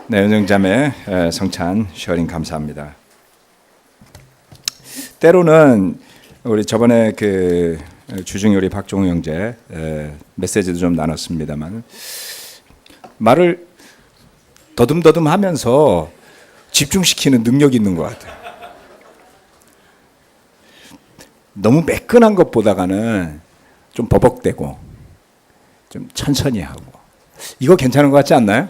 네, 은정자매 성찬 쉐어링 감사합니다. 때로는 우리 저번에 그 주중요리 박종우 형제 메시지도 좀 나눴습니다만 말을 더듬더듬하면서 집중시키는 능력이 있는 것 같아요. 너무 매끈한 것보다는 좀 버벅대고 좀 천천히 하고 이거 괜찮은 것 같지 않나요?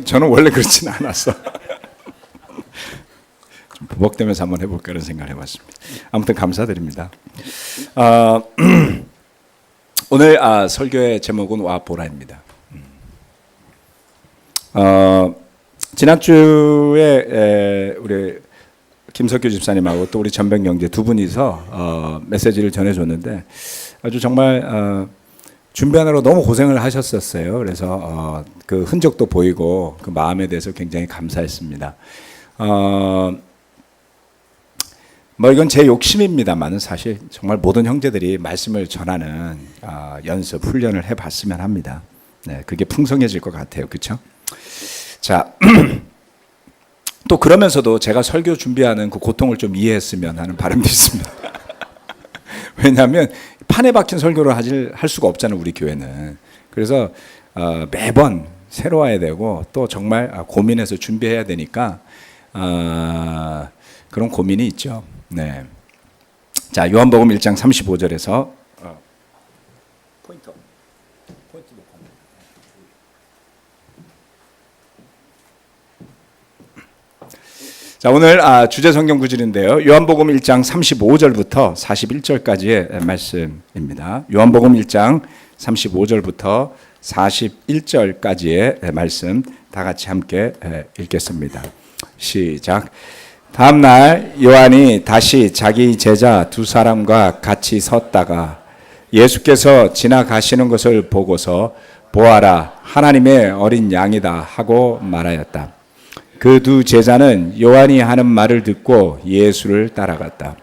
저는 원래 그렇지는 않았어. 좀 버벅대면서 한번 해볼까 이런 생각을 해봤습니다. 아무튼 감사드립니다. 오늘 설교의 제목은 와 보라입니다. 지난주에 우리 김석규 집사님하고 또 우리 전병 형제 두 분이서 메시지를 전해줬는데 아주 정말 준비하느라고 너무 고생을 하셨었어요. 그래서 그 흔적도 보이고 그 마음에 대해서 굉장히 감사했습니다. 뭐 이건 제 욕심입니다만 사실 정말 모든 형제들이 말씀을 전하는 연습, 훈련을 해봤으면 합니다. 네, 그게 풍성해질 것 같아요. 그렇죠? 자, 또 그러면서도 제가 설교 준비하는 그 고통을 좀 이해했으면 하는 바람도 있습니다. 왜냐하면 판에 박힌 설교를 할 수가 없잖아요, 우리 교회는. 그래서 매번 새로 와야 되고 또 정말 고민해서 준비해야 되니까 그런 고민이 있죠. 네. 자, 요한복음 1장 35절에서 포인트 자, 오늘 주제 성경 구절인데요. 요한복음 1장 35절부터 41절까지의 말씀입니다. 요한복음 1장 35절부터 41절까지의 말씀 다 같이 함께 읽겠습니다. 시작. 다음 날 요한이 다시 자기 제자 두 사람과 같이 섰다가 예수께서 지나가시는 것을 보고서 보아라, 하나님의 어린 양이다 하고 말하였다. 그 두 제자는 요한이 하는 말을 듣고 예수를 따라갔다.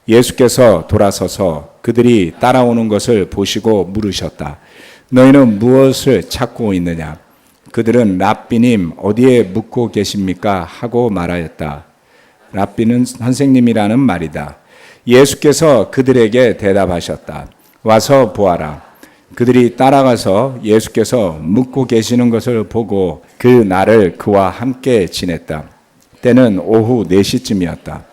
예수께서 돌아서서 그들이 따라오는 것을 보시고 물으셨다. 너희는 무엇을 찾고 있느냐? 그들은 랍비님 어디에 묵고 계십니까? 하고 말하였다. 랍비는 선생님이라는 말이다. 예수께서 그들에게 대답하셨다. 와서 보아라. 그들이 따라가서 예수께서 묵고 계시는 것을 보고 그 날을 그와 함께 지냈다. 때는 오후 4시쯤이었다.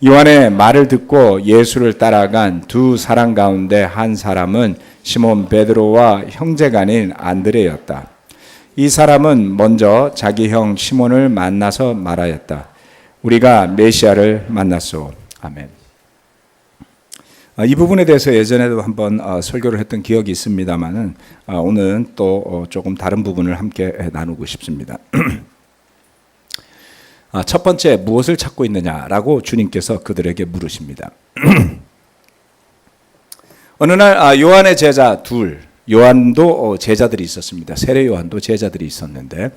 요한의 말을 듣고 예수를 따라간 두 사람 가운데 한 사람은 시몬 베드로와 형제간인 안드레였다. 이 사람은 먼저 자기 형 시몬을 만나서 말하였다. 우리가 메시아를 만났소. 아멘. 이 부분에 대해서 예전에도 한번 설교를 했던 기억이 있습니다만은 오늘은 또 조금 다른 부분을 함께 나누고 싶습니다. 첫 번째, 무엇을 찾고 있느냐라고 주님께서 그들에게 물으십니다. 어느 날 요한의 제자 둘, 요한도 제자들이 있었습니다. 세례 요한도 제자들이 있었는데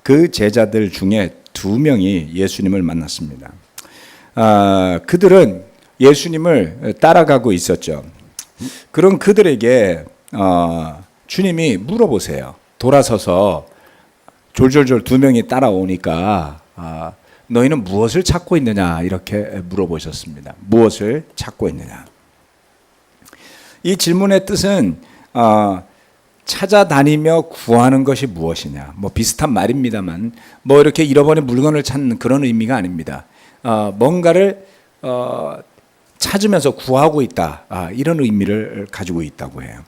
그 제자들 중에 두 명이 예수님을 만났습니다. 그들은 예수님을 따라가고 있었죠. 그런 그들에게 주님이 물어보세요. 돌아서서 졸졸졸 두 명이 따라오니까 너희는 무엇을 찾고 있느냐 이렇게 물어보셨습니다. 무엇을 찾고 있느냐. 이 질문의 뜻은 찾아다니며 구하는 것이 무엇이냐. 뭐 비슷한 말입니다만 뭐 이렇게 잃어버린 물건을 찾는 그런 의미가 아닙니다. 뭔가를 찾으면서 구하고 있다. 이런 의미를 가지고 있다고 해요.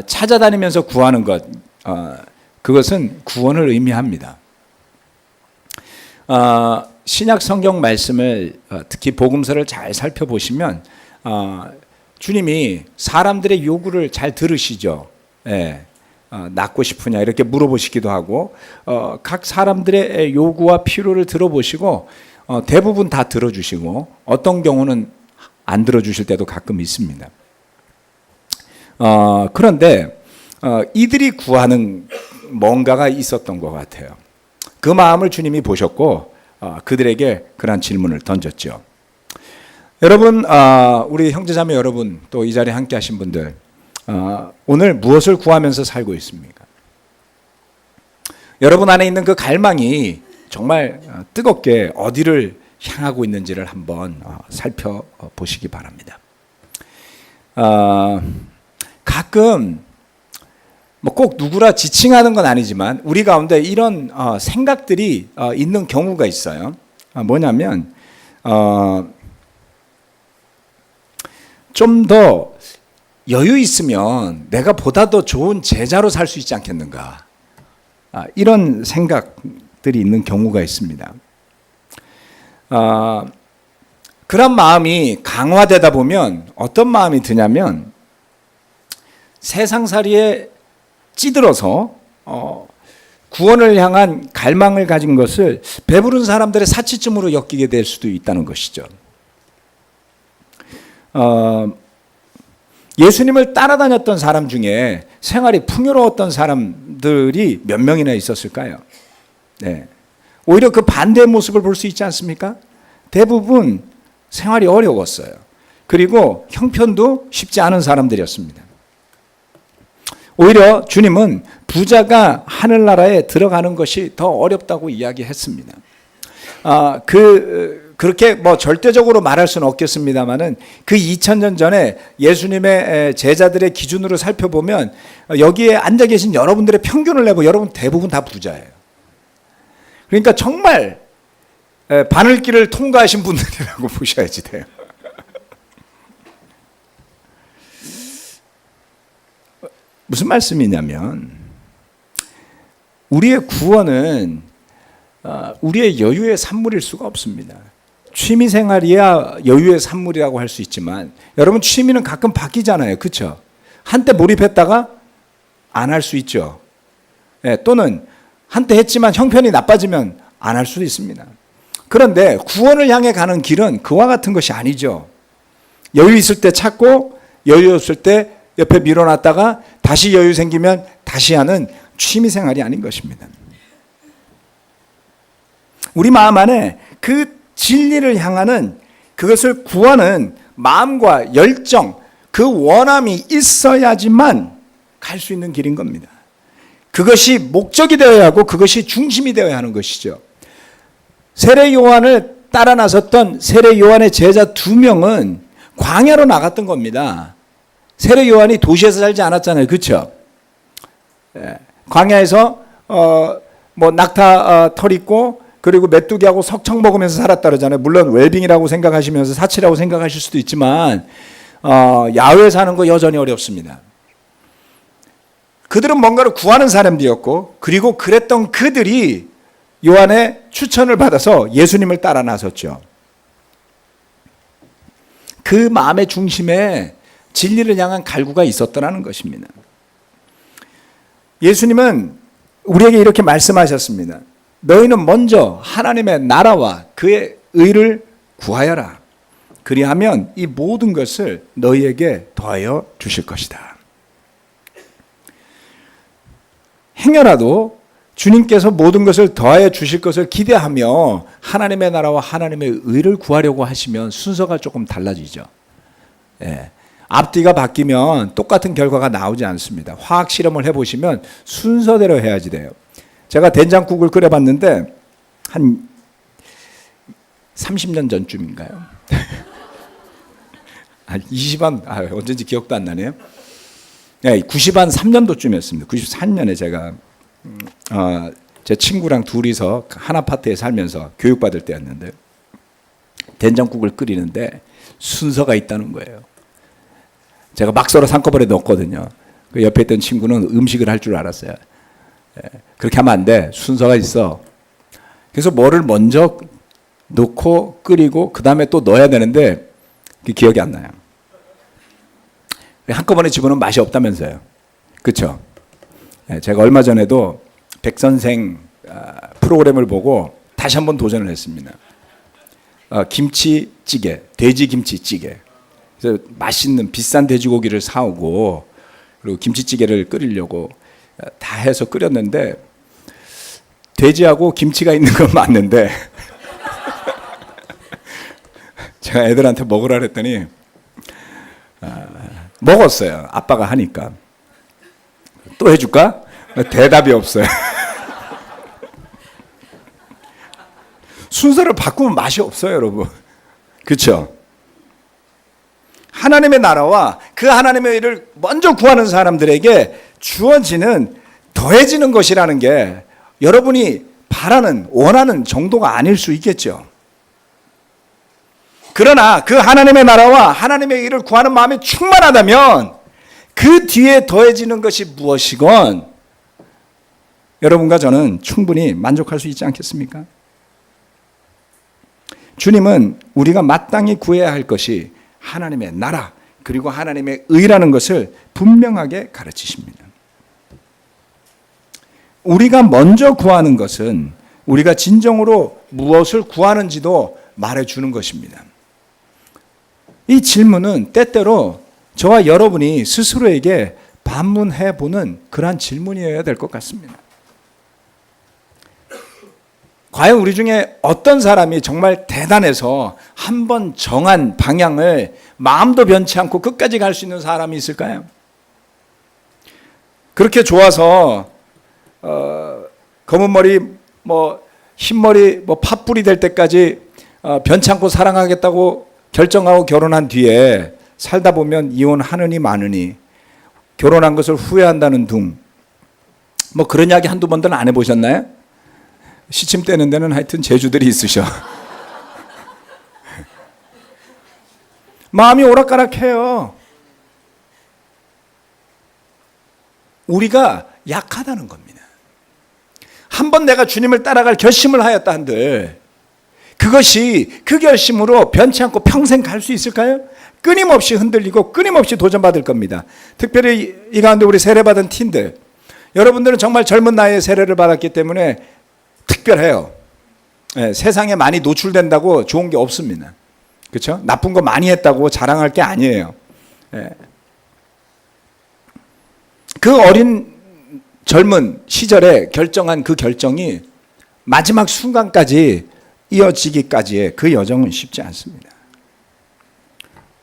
찾아다니면서 구하는 것, 그것은 구원을 의미합니다. 신약 성경 말씀을 특히 복음서를 잘 살펴보시면 주님이 사람들의 요구를 잘 들으시죠. 예. 낳고 싶으냐 이렇게 물어보시기도 하고 각 사람들의 요구와 필요를 들어보시고 대부분 다 들어주시고 어떤 경우는 안 들어주실 때도 가끔 있습니다. 그런데 이들이 구하는 뭔가가 있었던 것 같아요. 그 마음을 주님이 보셨고 그들에게 그런 질문을 던졌죠. 여러분, 우리 형제자매 여러분, 또 이 자리에 함께 하신 분들, 오늘 무엇을 구하면서 살고 있습니까? 여러분 안에 있는 그 갈망이 정말 뜨겁게 어디를 향하고 있는지를 한번 살펴보시기 바랍니다. 가끔 뭐 꼭 누구라 지칭하는 건 아니지만 우리 가운데 이런 생각들이 있는 경우가 있어요. 뭐냐면 좀 더 여유 있으면 내가 보다 더 좋은 제자로 살 수 있지 않겠는가, 이런 생각들이 있는 경우가 있습니다. 그런 마음이 강화되다 보면 어떤 마음이 드냐면 세상살이에 찌들어서 구원을 향한 갈망을 가진 것을 배부른 사람들의 사치쯤으로 엮이게 될 수도 있다는 것이죠. 예수님을 따라다녔던 사람 중에 생활이 풍요로웠던 사람들이 몇 명이나 있었을까요? 네. 오히려 그 반대의 모습을 볼 수 있지 않습니까? 대부분 생활이 어려웠어요. 그리고 형편도 쉽지 않은 사람들이었습니다. 오히려 주님은 부자가 하늘나라에 들어가는 것이 더 어렵다고 이야기했습니다. 그렇게 뭐 절대적으로 말할 수는 없겠습니다만은 그 2000년 전에 예수님의 제자들의 기준으로 살펴보면 여기에 앉아 계신 여러분들의 평균을 내고 여러분 대부분 다 부자예요. 그러니까 정말 바늘길을 통과하신 분들이라고 보셔야지 돼요. 무슨 말씀이냐면 우리의 구원은 우리의 여유의 산물일 수가 없습니다. 취미생활이야 여유의 산물이라고 할 수 있지만 여러분 취미는 가끔 바뀌잖아요. 그렇죠? 한때 몰입했다가 안 할 수 있죠. 또는 한때 했지만 형편이 나빠지면 안 할 수도 있습니다. 그런데 구원을 향해 가는 길은 그와 같은 것이 아니죠. 여유 있을 때 찾고 여유 없을 때 옆에 밀어놨다가 다시 여유 생기면 다시 하는 취미생활이 아닌 것입니다. 우리 마음 안에 그 진리를 향하는 그것을 구하는 마음과 열정, 그 원함이 있어야지만 갈 수 있는 길인 겁니다. 그것이 목적이 되어야 하고 그것이 중심이 되어야 하는 것이죠. 세례 요한을 따라 나섰던 세례 요한의 제자 2명은 광야로 나갔던 겁니다. 세례 요한이 도시에서 살지 않았잖아요. 그렇죠? 광야에서 뭐 낙타 털 있고 그리고 메뚜기하고 석청 먹으면서 살았다 그러잖아요. 물론 웰빙이라고 생각하시면서 사치라고 생각하실 수도 있지만 야외에 사는 거 여전히 어렵습니다. 그들은 뭔가를 구하는 사람들이었고 그리고 그랬던 그들이 요한의 추천을 받아서 예수님을 따라 나섰죠. 그 마음의 중심에 진리를 향한 갈구가 있었더라는 것입니다. 예수님은 우리에게 이렇게 말씀하셨습니다. 너희는 먼저 하나님의 나라와 그의 의를 구하여라. 그리하면 이 모든 것을 너희에게 더하여 주실 것이다. 행여라도 주님께서 모든 것을 더하여 주실 것을 기대하며 하나님의 나라와 하나님의 의를 구하려고 하시면 순서가 조금 달라지죠. 앞뒤가 바뀌면 똑같은 결과가 나오지 않습니다. 화학 실험을 해보시면 순서대로 해야지 돼요. 제가 된장국을 끓여봤는데 한 30년 전쯤인가요? 20한 언제인지 기억도 안 나네요. 90한 3년도쯤이었습니다. 93년에 제가 제 친구랑 둘이서 한 아파트에 살면서 교육받을 때였는데 된장국을 끓이는데 순서가 있다는 거예요. 제가 막 썰어 한꺼번에 넣었거든요. 그 옆에 있던 친구는 음식을 할 줄 알았어요. 그렇게 하면 안 돼. 순서가 있어. 그래서 뭐를 먼저 넣고 끓이고 그 다음에 또 넣어야 되는데 그게 기억이 안 나요. 한꺼번에 집어넣으면 맛이 없다면서요. 그렇죠? 제가 얼마 전에도 백선생 프로그램을 보고 다시 한번 도전을 했습니다. 김치찌개, 돼지 김치찌개. 그래서 맛있는 비싼 돼지고기를 사오고 그리고 김치찌개를 끓이려고 다 해서 끓였는데 돼지하고 김치가 있는 건 맞는데 제가 애들한테 먹으라 그랬더니 먹었어요. 아빠가 하니까. 또 해줄까? 대답이 없어요. 순서를 바꾸면 맛이 없어요, 여러분. 그렇죠? 하나님의 나라와 그 하나님의 일을 먼저 구하는 사람들에게 주어지는 더해지는 것이라는 게 여러분이 바라는 원하는 정도가 아닐 수 있겠죠. 그러나 그 하나님의 나라와 하나님의 일을 구하는 마음이 충만하다면 그 뒤에 더해지는 것이 무엇이건 여러분과 저는 충분히 만족할 수 있지 않겠습니까? 주님은 우리가 마땅히 구해야 할 것이 하나님의 나라 그리고 하나님의 의라는 것을 분명하게 가르치십니다. 우리가 먼저 구하는 것은 우리가 진정으로 무엇을 구하는지도 말해주는 것입니다. 이 질문은 때때로 저와 여러분이 스스로에게 반문해보는 그러한 질문이어야 될 것 같습니다. 과연 우리 중에 어떤 사람이 정말 대단해서 한번 정한 방향을 마음도 변치 않고 끝까지 갈 수 있는 사람이 있을까요? 그렇게 좋아서 검은 머리, 흰머리, 팥불이 될 때까지 변치 않고 사랑하겠다고 결정하고 결혼한 뒤에 살다 보면 이혼하느니 마느니 결혼한 것을 후회한다는 둥, 그런 이야기 한두 번들은 안 해보셨나요? 시침 떼는 데는 하여튼 재주들이 있으셔. 마음이 오락가락해요. 우리가 약하다는 겁니다. 한번 내가 주님을 따라갈 결심을 하였다 한들 그것이 그 결심으로 변치 않고 평생 갈 수 있을까요? 끊임없이 흔들리고 끊임없이 도전받을 겁니다. 특별히 이 가운데 우리 세례받은 팀들, 여러분들은 정말 젊은 나이에 세례를 받았기 때문에 특별해요. 세상에 많이 노출된다고 좋은 게 없습니다. 그렇죠? 나쁜 거 많이 했다고 자랑할 게 아니에요. 그 어린 젊은 시절에 결정한 그 결정이 마지막 순간까지 이어지기까지의 그 여정은 쉽지 않습니다.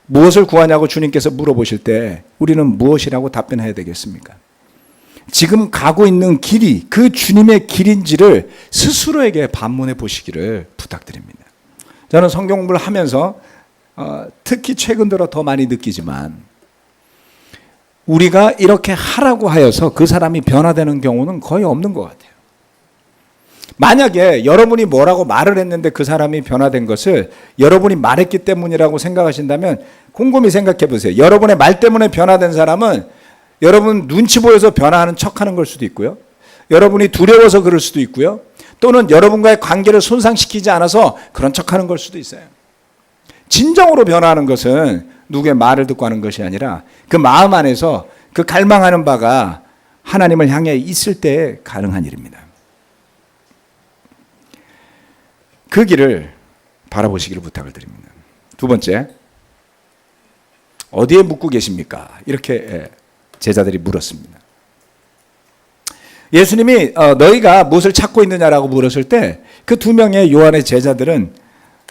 무엇을 구하냐고 주님께서 물어보실 때 우리는 무엇이라고 답변해야 되겠습니까? 지금 가고 있는 길이 그 주님의 길인지를 스스로에게 반문해 보시기를 부탁드립니다. 저는 성경 공부를 하면서 특히 최근 들어 더 많이 느끼지만 우리가 이렇게 하라고 하여서 그 사람이 변화되는 경우는 거의 없는 것 같아요. 만약에 여러분이 뭐라고 말을 했는데 그 사람이 변화된 것을 여러분이 말했기 때문이라고 생각하신다면 곰곰이 생각해 보세요. 여러분의 말 때문에 변화된 사람은 여러분 눈치 보여서 변화하는 척하는 걸 수도 있고요. 여러분이 두려워서 그럴 수도 있고요. 또는 여러분과의 관계를 손상시키지 않아서 그런 척하는 걸 수도 있어요. 진정으로 변화하는 것은 누구의 말을 듣고 하는 것이 아니라 그 마음 안에서 그 갈망하는 바가 하나님을 향해 있을 때 가능한 일입니다. 그 길을 바라보시기를 부탁을 드립니다. 두 번째, 어디에 묻고 계십니까? 이렇게 제자들이 물었습니다. 예수님이 너희가 무엇을 찾고 있느냐라고 물었을 때 그 두 명의 요한의 제자들은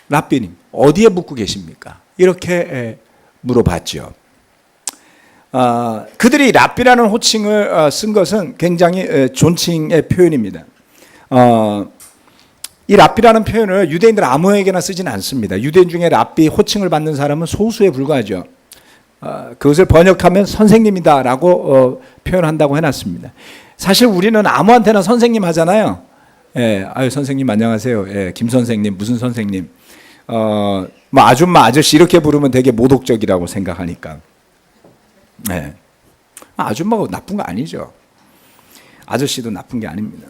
랍비님, 어디에 묻고 계십니까? 이렇게 물어봤죠. 그들이 랍비라는 호칭을 쓴 것은 굉장히 존칭의 표현입니다. 이 랍비라는 표현을 유대인들 아무에게나 쓰지는 않습니다. 유대인 중에 랍비 호칭을 받는 사람은 소수에 불과하죠. 그것을 번역하면 선생님이다라고 표현한다고 해놨습니다. 사실 우리는 아무한테나 선생님 하잖아요. 아유 선생님 안녕하세요. 김 선생님 무슨 선생님. 아줌마 아저씨 이렇게 부르면 되게 모독적이라고 생각하니까. 아줌마가 나쁜 거 아니죠. 아저씨도 나쁜 게 아닙니다.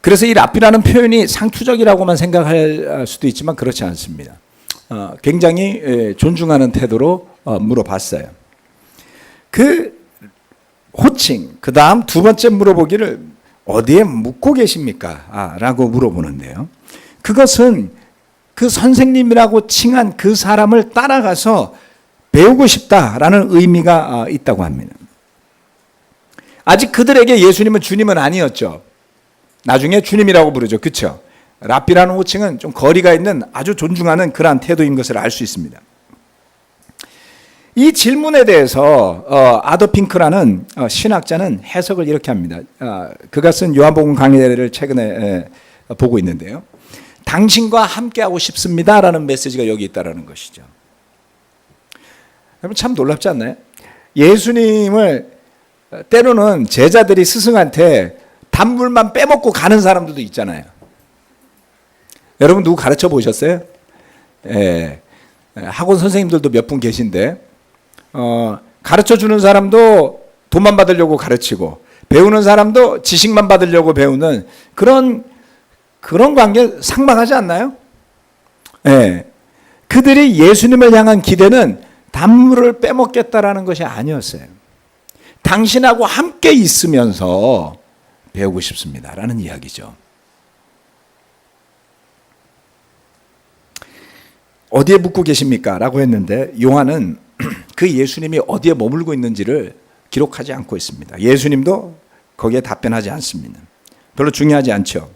그래서 이 랍비라는 표현이 상투적이라고만 생각할 수도 있지만 그렇지 않습니다. 굉장히 존중하는 태도로 물어봤어요. 그 호칭, 그 다음 두 번째 물어보기를 어디에 묻고 계십니까? 라고 물어보는데요. 그것은 그 선생님이라고 칭한 그 사람을 따라가서 배우고 싶다라는 의미가 있다고 합니다. 아직 그들에게 예수님은 주님은 아니었죠. 나중에 주님이라고 부르죠. 그렇죠? 랍비라는 호칭은 좀 거리가 있는 아주 존중하는 그러한 태도인 것을 알 수 있습니다. 이 질문에 대해서 아더 핑크라는 신학자는 해석을 이렇게 합니다. 그가 쓴 요한복음 강해를 최근에 보고 있는데요. 당신과 함께하고 싶습니다라는 메시지가 여기 있다라는 것이죠. 여러분 참 놀랍지 않나요? 예수님을 때로는 제자들이 스승한테 단물만 빼먹고 가는 사람들도 있잖아요. 여러분 누구 가르쳐 보셨어요? 예, 학원 선생님들도 몇 분 계신데 가르쳐 주는 사람도 돈만 받으려고 가르치고 배우는 사람도 지식만 받으려고 배우는 그런 관계 상망하지 않나요? 예, 그들이 예수님을 향한 기대는 단물을 빼먹겠다라는 것이 아니었어요. 당신하고 함께 있으면서 배우고 싶습니다라는 이야기죠. 어디에 묵고 계십니까? 라고 했는데 요한은 그 예수님이 어디에 머물고 있는지를 기록하지 않고 있습니다. 예수님도 거기에 답변하지 않습니다. 별로 중요하지 않죠.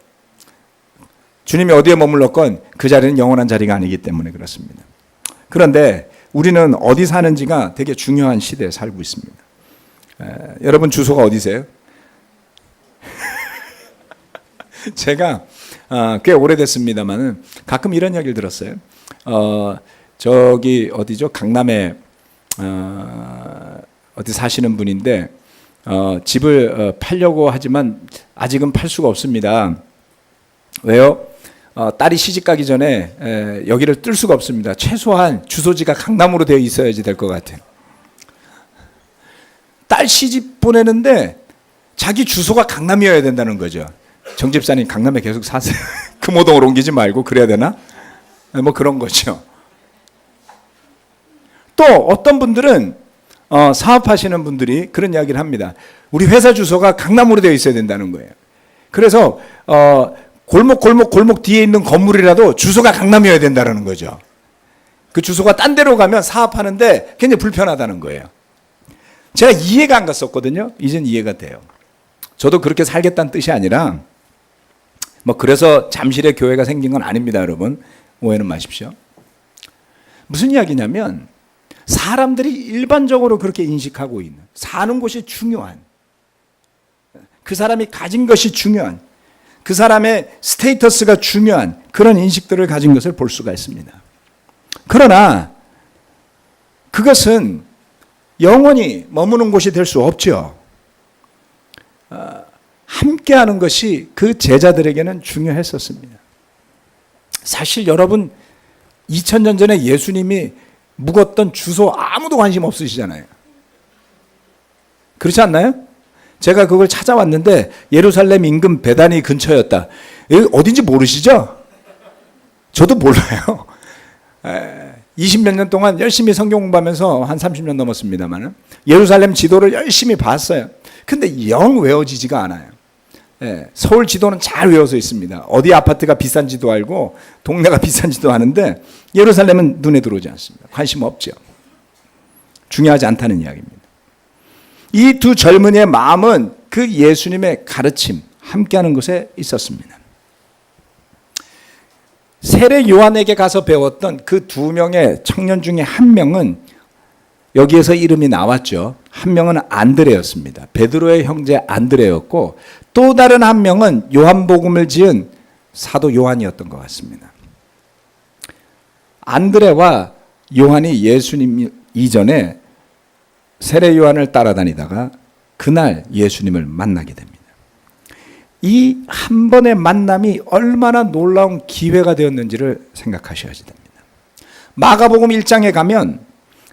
주님이 어디에 머물렀건 그 자리는 영원한 자리가 아니기 때문에 그렇습니다. 그런데 우리는 어디 사는지가 되게 중요한 시대에 살고 있습니다. 여러분 주소가 어디세요? 제가 꽤 오래됐습니다만은 가끔 이런 이야기를 들었어요. 저기 어디죠? 강남에 어디 사시는 분인데 집을 팔려고 하지만 아직은 팔 수가 없습니다. 왜요? 딸이 시집 가기 전에 여기를 뜰 수가 없습니다. 최소한 주소지가 강남으로 되어 있어야지 될 것 같아요. 딸 시집 보내는데 자기 주소가 강남이어야 된다는 거죠. 정 집사님 강남에 계속 사세요. 금호동으로 옮기지 말고 그래야 되나? 뭐 그런 거죠. 또 어떤 분들은 사업하시는 분들이 그런 이야기를 합니다. 우리 회사 주소가 강남으로 되어 있어야 된다는 거예요. 그래서 골목 뒤에 있는 건물이라도 주소가 강남이어야 된다는 거죠. 그 주소가 딴 데로 가면 사업하는데 굉장히 불편하다는 거예요. 제가 이해가 안 갔었거든요. 이젠 이해가 돼요. 저도 그렇게 살겠다는 뜻이 아니라 뭐 그래서 잠실에 교회가 생긴 건 아닙니다, 여러분. 오해는 마십시오. 무슨 이야기냐면 사람들이 일반적으로 그렇게 인식하고 있는 사는 곳이 중요한 그 사람이 가진 것이 중요한 그 사람의 스테이터스가 중요한 그런 인식들을 가진 것을 볼 수가 있습니다. 그러나 그것은 영원히 머무는 곳이 될 수 없죠. 함께하는 것이 그 제자들에게는 중요했었습니다. 사실 여러분 2000년 전에 예수님이 묵었던 주소 아무도 관심 없으시잖아요. 그렇지 않나요? 제가 그걸 찾아왔는데 예루살렘 인근 베다니 근처였다. 여기 어딘지 모르시죠? 저도 몰라요. 20몇 년 동안 열심히 성경 공부하면서 한 30년 넘었습니다만 예루살렘 지도를 열심히 봤어요. 근데 영 외워지지가 않아요. 서울 지도는 잘 외워져 있습니다. 어디 아파트가 비싼지도 알고 동네가 비싼지도 아는데 예루살렘은 눈에 들어오지 않습니다. 관심 없죠. 중요하지 않다는 이야기입니다. 이 두 젊은이의 마음은 그 예수님의 가르침, 함께하는 것에 있었습니다. 세례 요한에게 가서 배웠던 그 두 명의 청년 중에 한 명은 여기에서 이름이 나왔죠. 한 명은 안드레였습니다. 베드로의 형제 안드레였고 또 다른 한 명은 요한복음을 지은 사도 요한이었던 것 같습니다. 안드레와 요한이 예수님 이전에 세례 요한을 따라다니다가 그날 예수님을 만나게 됩니다. 이 한 번의 만남이 얼마나 놀라운 기회가 되었는지를 생각하셔야 됩니다. 마가복음 1장에 가면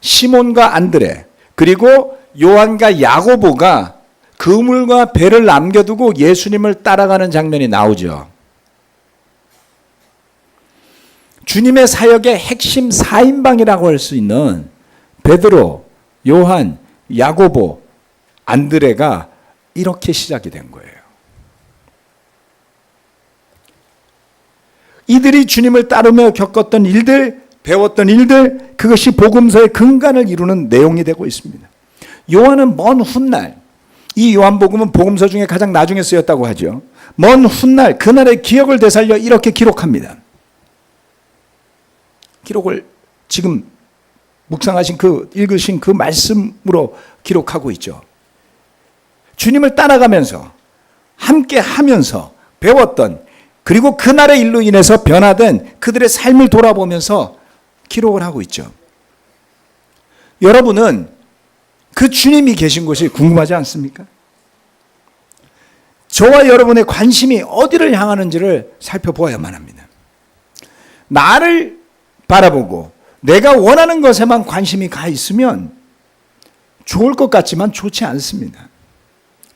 시몬과 안드레 그리고 요한과 야고보가 그물과 배를 남겨두고 예수님을 따라가는 장면이 나오죠. 주님의 사역의 핵심 4인방이라고 할 수 있는 베드로, 요한, 야고보, 안드레가 이렇게 시작이 된 거예요. 이들이 주님을 따르며 겪었던 일들, 배웠던 일들, 그것이 복음서의 근간을 이루는 내용이 되고 있습니다. 요한은 먼 훗날 이 요한복음은 복음서 중에 가장 나중에 쓰였다고 하죠. 먼 훗날 그날의 기억을 되살려 이렇게 기록합니다. 기록을 지금 묵상하신 읽으신 그 말씀으로 기록하고 있죠. 주님을 따라가면서 함께 하면서 배웠던, 그리고 그날의 일로 인해서 변화된 그들의 삶을 돌아보면서 기록을 하고 있죠. 여러분은 그 주님이 계신 곳이 궁금하지 않습니까? 저와 여러분의 관심이 어디를 향하는지를 살펴보아야만 합니다. 나를 바라보고 내가 원하는 것에만 관심이 가 있으면 좋을 것 같지만 좋지 않습니다.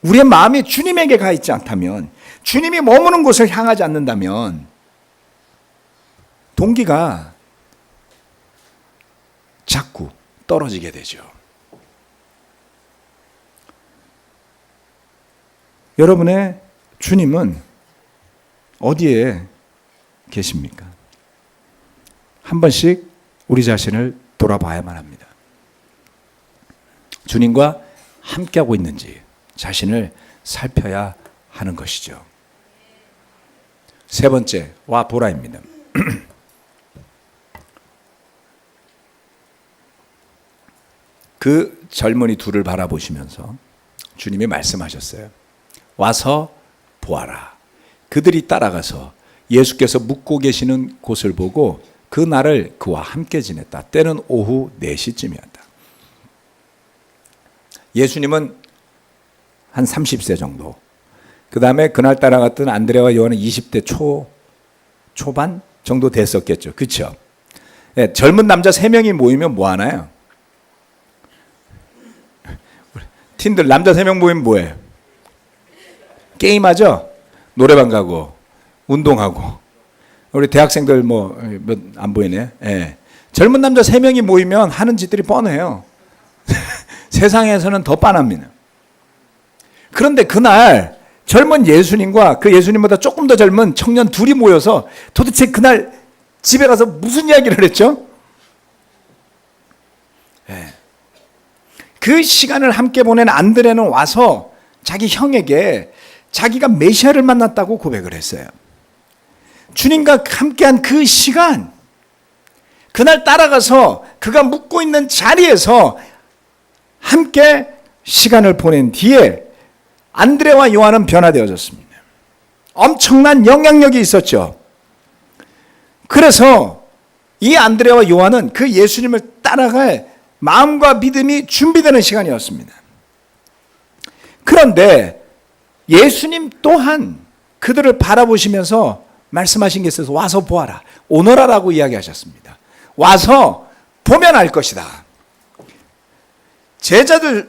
우리의 마음이 주님에게 가 있지 않다면, 주님이 머무는 곳을 향하지 않는다면 동기가 자꾸 떨어지게 되죠. 여러분의 주님은 어디에 계십니까? 한 번씩 우리 자신을 돌아봐야만 합니다. 주님과 함께하고 있는지 자신을 살펴야 하는 것이죠. 세 번째, 와 보라입니다. 그 젊은이 둘을 바라보시면서 주님이 말씀하셨어요. 와서 보아라. 그들이 따라가서 예수께서 묵고 계시는 곳을 보고 그 날을 그와 함께 지냈다. 때는 오후 4시쯤이었다. 예수님은 한 30세 정도, 그 다음에 그날 따라갔던 안드레와 요한은 20대 초반 정도 됐었겠죠. 그렇죠? 네, 젊은 남자 3명이 모이면 뭐 하나요? 팀들 남자 3명 모이면 뭐해요? 게임하죠? 노래방 가고 운동하고. 우리 대학생들 안 보이네. 예. 젊은 남자 3명이 모이면 하는 짓들이 뻔해요. 세상에서는 더 빤합니다. 그런데 그날 젊은 예수님과 그 예수님보다 조금 더 젊은 청년 둘이 모여서 도대체 그날 집에 가서 무슨 이야기를 했죠? 예. 그 시간을 함께 보낸 안드레는 와서 자기 형에게 자기가 메시아를 만났다고 고백을 했어요. 주님과 함께한 그 시간, 그날 따라가서 그가 묵고 있는 자리에서 함께 시간을 보낸 뒤에 안드레와 요한은 변화되어졌습니다. 엄청난 영향력이 있었죠. 그래서 이 안드레와 요한은 그 예수님을 따라갈 마음과 믿음이 준비되는 시간이었습니다. 그런데 예수님 또한 그들을 바라보시면서 말씀하신 게 있어서 와서 보아라, 오너라라고 이야기하셨습니다. 와서 보면 알 것이다. 제자들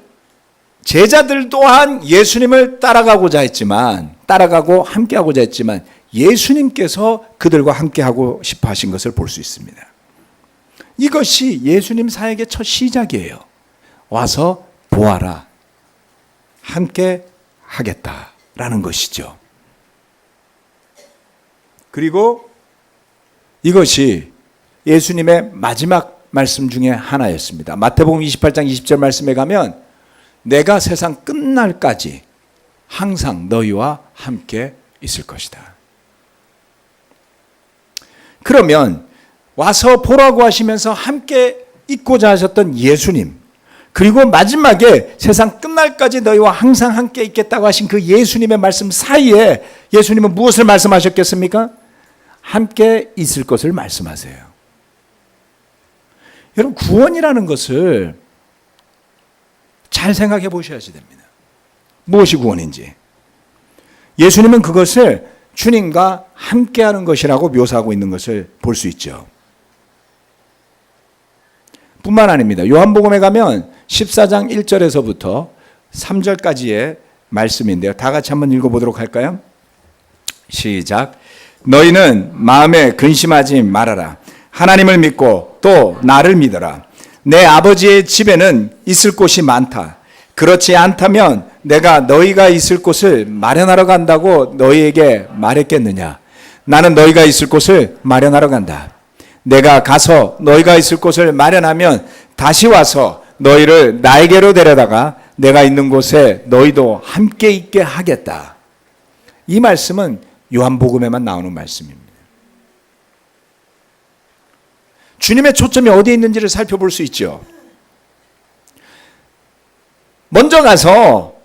또한 예수님을 따라가고 함께하고자 했지만 예수님께서 그들과 함께하고 싶어 하신 것을 볼 수 있습니다. 이것이 예수님 사역의 첫 시작이에요. 와서 보아라, 함께 하겠다라는 것이죠. 그리고 이것이 예수님의 마지막 말씀 중에 하나였습니다. 마태복음 28장 20절 말씀에 가면 내가 세상 끝날까지 항상 너희와 함께 있을 것이다. 그러면 와서 보라고 하시면서 함께 있고자 하셨던 예수님, 그리고 마지막에 세상 끝날까지 너희와 항상 함께 있겠다고 하신 그 예수님의 말씀 사이에 예수님은 무엇을 말씀하셨겠습니까? 함께 있을 것을 말씀하세요. 여러분, 구원이라는 것을 잘 생각해 보셔야지 됩니다. 무엇이 구원인지. 예수님은 그것을 주님과 함께하는 것이라고 묘사하고 있는 것을 볼 수 있죠. 뿐만 아닙니다. 요한복음에 가면 14장 1절에서부터 3절까지의 말씀인데요. 다 같이 한번 읽어보도록 할까요? 시작. 너희는 마음에 근심하지 말아라. 하나님을 믿고 또 나를 믿어라. 내 아버지의 집에는 있을 곳이 많다. 그렇지 않다면 내가 너희가 있을 곳을 마련하러 간다고 너희에게 말했겠느냐. 나는 너희가 있을 곳을 마련하러 간다. 내가 가서 너희가 있을 곳을 마련하면 다시 와서 너희를 나에게로 데려다가 내가 있는 곳에 너희도 함께 있게 하겠다. 이 말씀은 요한복음에만 나오는 말씀입니다. 주님의 초점이 어디에 있는지를 살펴볼 수 있죠. 먼저 가서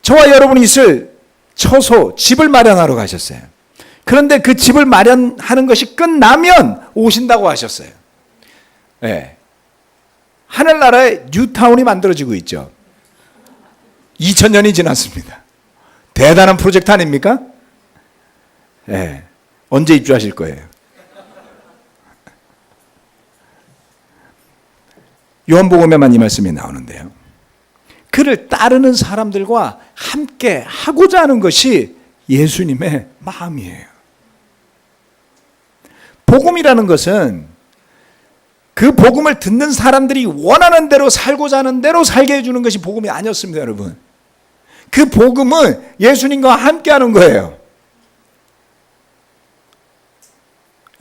저와 여러분이 있을 처소, 집을 마련하러 가셨어요. 그런데 그 집을 마련하는 것이 끝나면 오신다고 하셨어요. 네. 하늘나라에 뉴타운이 만들어지고 있죠. 2000년이 지났습니다. 대단한 프로젝트 아닙니까? 네. 언제 입주하실 거예요? 요한복음에만 이 말씀이 나오는데요. 그를 따르는 사람들과 함께 하고자 하는 것이 예수님의 마음이에요. 복음이라는 것은 그 복음을 듣는 사람들이 원하는 대로 살고자 하는 대로 살게 해주는 것이 복음이 아니었습니다, 여러분. 그 복음은 예수님과 함께 하는 거예요.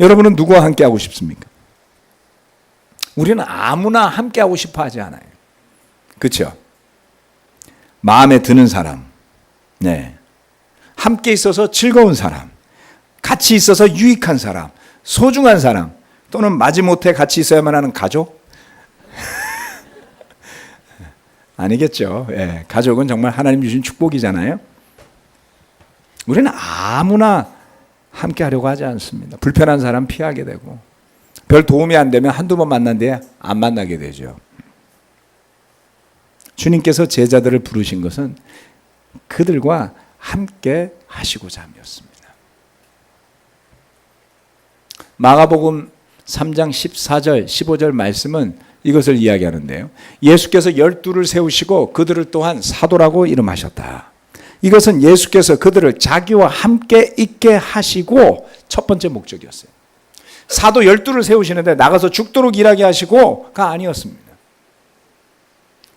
여러분은 누구와 함께 하고 싶습니까? 우리는 아무나 함께 하고 싶어 하지 않아요. 그렇죠? 마음에 드는 사람, 네. 함께 있어서 즐거운 사람, 같이 있어서 유익한 사람, 소중한 사람, 또는 마지못해 같이 있어야만 하는 가족? 아니겠죠. 예, 가족은 정말 하나님 주신 축복이잖아요. 우리는 아무나 함께 하려고 하지 않습니다. 불편한 사람 피하게 되고, 별 도움이 안 되면 한두 번 만난데 안 만나게 되죠. 주님께서 제자들을 부르신 것은 그들과 함께 하시고자 함이었습니다. 마가복음 3장 14절 15절 말씀은 이것을 이야기하는데요. 예수께서 12를 세우시고 그들을 또한 사도라고 이름하셨다. 이것은 예수께서 그들을 자기와 함께 있게 하시고 첫 번째 목적이었어요. 사도 12를 세우시는데 나가서 죽도록 일하게 하시고가 아니었습니다.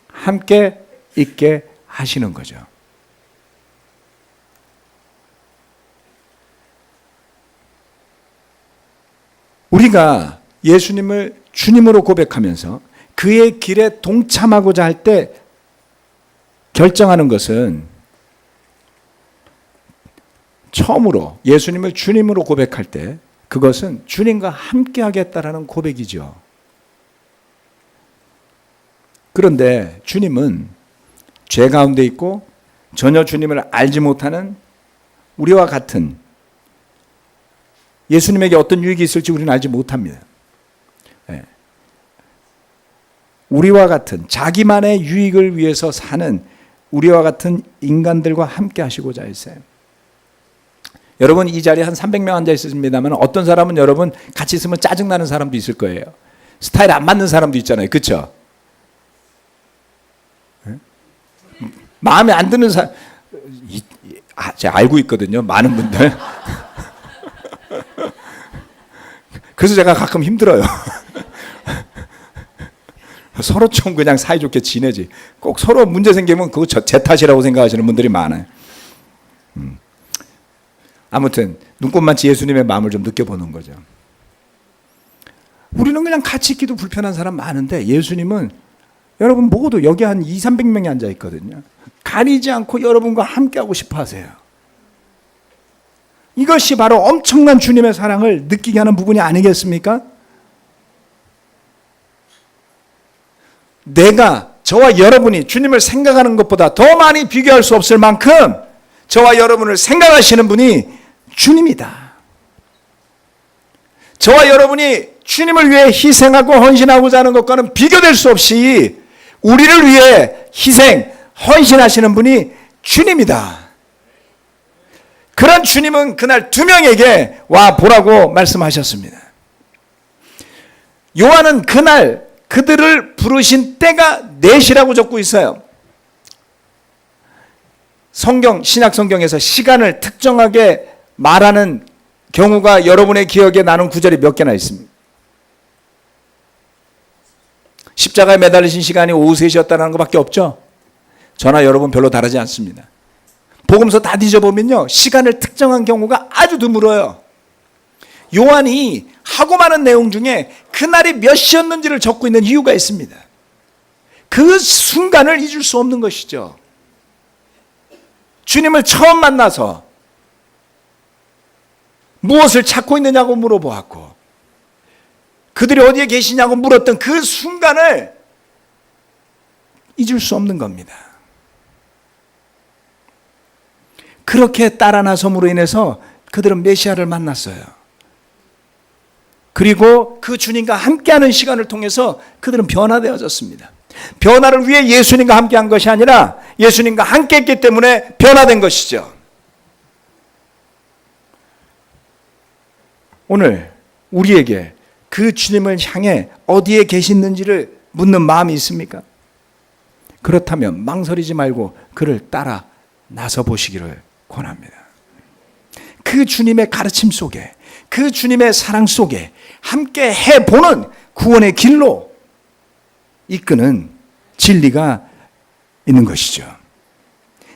함께 있게 하시는 거죠. 우리가 예수님을 주님으로 고백하면서 그의 길에 동참하고자 할 때 결정하는 것은 처음으로 예수님을 주님으로 고백할 때 그것은 주님과 함께 하겠다라는 고백이죠. 그런데 주님은 죄 가운데 있고 전혀 주님을 알지 못하는 우리와 같은, 예수님에게 어떤 유익이 있을지 우리는 알지 못합니다. 우리와 같은 자기만의 유익을 위해서 사는 우리와 같은 인간들과 함께 하시고자 했어요. 여러분 이 자리에 한 300명 앉아 있습니다만 어떤 사람은 여러분 같이 있으면 짜증나는 사람도 있을 거예요. 스타일 안 맞는 사람도 있잖아요. 그렇죠? 마음에 안 드는 사람, 제가 알고 있거든요. 많은 분들. 그래서 제가 가끔 힘들어요. 서로 좀 그냥 사이좋게 지내지. 꼭 서로 문제 생기면 그거 제 탓이라고 생각하시는 분들이 많아요. 아무튼 눈꽃만치 예수님의 마음을 좀 느껴보는 거죠. 우리는 그냥 같이 있기도 불편한 사람 많은데 예수님은 여러분 모두 여기 한 200~300명이 앉아 있거든요. 가리지 않고 여러분과 함께하고 싶어 하세요. 이것이 바로 엄청난 주님의 사랑을 느끼게 하는 부분이 아니겠습니까? 내가, 저와 여러분이 주님을 생각하는 것보다 더 많이 비교할 수 없을 만큼 저와 여러분을 생각하시는 분이 주님이다. 저와 여러분이 주님을 위해 희생하고 헌신하고자 하는 것과는 비교될 수 없이 우리를 위해 희생, 헌신하시는 분이 주님이다. 그런 주님은 그날 2명에게 와 보라고 말씀하셨습니다. 요한은 그날 그들을 부르신 때가 4시라고 적고 있어요. 성경, 신약 성경에서 시간을 특정하게 말하는 경우가 여러분의 기억에 나는 구절이 몇 개나 있습니다. 십자가에 매달리신 시간이 오후 3시였다는 것밖에 없죠. 저나 여러분 별로 다르지 않습니다. 복음서 다 뒤져보면요, 시간을 특정한 경우가 아주 드물어요. 요한이 하고 많은 내용 중에 그날이 몇 시였는지를 적고 있는 이유가 있습니다. 그 순간을 잊을 수 없는 것이죠. 주님을 처음 만나서 무엇을 찾고 있느냐고 물어보았고 그들이 어디에 계시냐고 물었던 그 순간을 잊을 수 없는 겁니다. 그렇게 따라 나섬으로 인해서 그들은 메시아를 만났어요. 그리고 그 주님과 함께하는 시간을 통해서 그들은 변화되어졌습니다. 변화를 위해 예수님과 함께한 것이 아니라 예수님과 함께했기 때문에 변화된 것이죠. 오늘 우리에게 그 주님을 향해 어디에 계시는지를 묻는 마음이 있습니까? 그렇다면 망설이지 말고 그를 따라 나서 보시기를 권합니다. 그 주님의 가르침 속에, 그 주님의 사랑 속에 함께 해보는 구원의 길로 이끄는 진리가 있는 것이죠.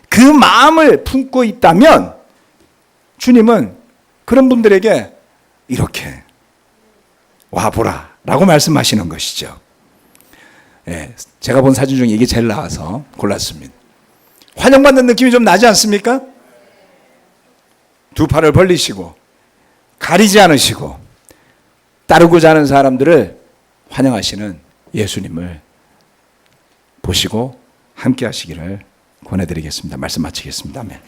그 마음을 품고 있다면 주님은 그런 분들에게 이렇게 와보라 라고 말씀하시는 것이죠. 예, 제가 본 사진 중에 이게 제일 나와서 골랐습니다. 환영받는 느낌이 좀 나지 않습니까? 두 팔을 벌리시고 가리지 않으시고 따르고자 하는 사람들을 환영하시는 예수님을 보시고 함께 하시기를 권해드리겠습니다. 말씀 마치겠습니다. 아멘.